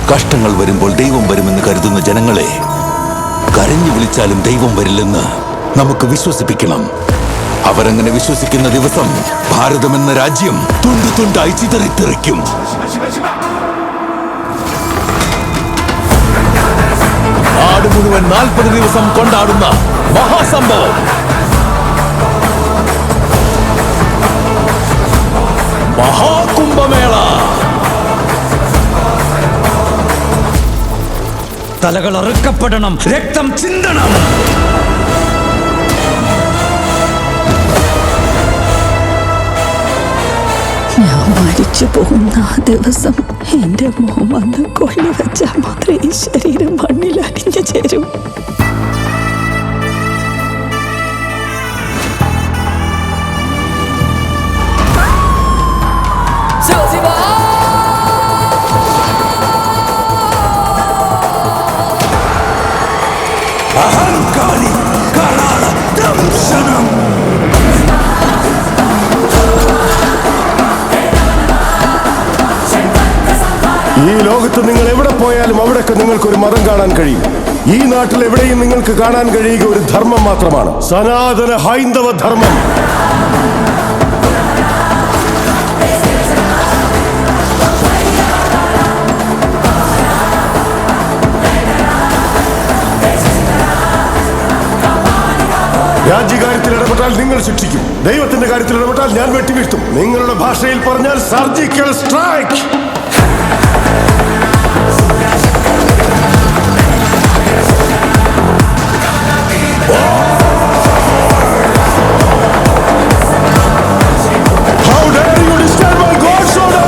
കഷ്ടങ്ങൾ വരുമ്പോൾ ദൈവം വരുമെന്ന് കരുതുന്ന ജനങ്ങളെ കരഞ്ഞു വിളിച്ചാലും ദൈവം വരില്ലെന്ന് നമുക്ക് വിശ്വസിപ്പിക്കണം. അവരങ്ങനെ വിശ്വസിക്കുന്ന ദിവസം ഭാരതമെന്ന രാജ്യം തുണ്ടു തുണ്ടായി ചിതറിത്തെറിക്കും. നാട് മുഴുവൻ 40 ദിവസം കൊണ്ടാടുന്ന മഹാസംഭവം, മഹാകുംഭമേള. തലകൾ അറുക്കപ്പെടണം, രക്തം ചിന്തണം. ഞാൻ മരിച്ചു പോകുന്ന ആ ദിവസം എന്റെ മോൻ വന്ന് കൊള്ളിവെച്ചാൽ മാത്രമേ ഈ ശരീരം മണ്ണിൽ അടിഞ്ഞു ചേരും. അഹങ്കാരി കരാള ദംശനം. ഈ ലോകത്ത് നിങ്ങൾ എവിടെ പോയാലും അവിടൊക്കെ നിങ്ങൾക്കൊരു മതം കാണാൻ കഴിയും. ഈ നാട്ടിൽ എവിടെയും നിങ്ങൾക്ക് കാണാൻ കഴിയുക ഒരു ധർമ്മം മാത്രമാണ്, സനാതന ഹൈന്ദവ ധർമ്മം. രാജ്യകാര്യത്തിൽ ഇടപെട്ടാൽ നിങ്ങൾ ശിക്ഷിക്കും, ദൈവത്തിന്റെ കാര്യത്തിൽ ഇടപെട്ടാൽ ഞാൻ വെട്ടിവീഴ്ത്തും. നിങ്ങളുടെ ഭാഷയിൽ പറഞ്ഞാൽ surgical strike. How dare you disturb my God's order?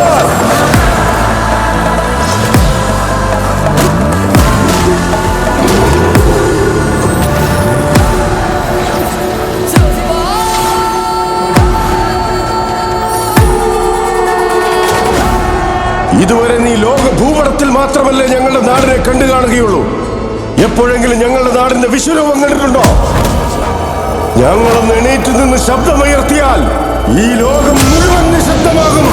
ഇതുവരെ നീ ലോക ഭൂപടത്തിൽ മാത്രമല്ലേ ഞങ്ങളുടെ നാടിനെ കണ്ടു കാണുകയുള്ളൂ. എപ്പോഴെങ്കിലും ഞങ്ങളുടെ നാടിന്റെ വിശ്വരൂപം കണ്ടിട്ടുണ്ടോ? ഞങ്ങളൊന്ന് എണീറ്റ് നിന്ന് ശബ്ദമുയർത്തിയാൽ ഈ ലോകം മുഴുവൻ നിശബ്ദമാകും.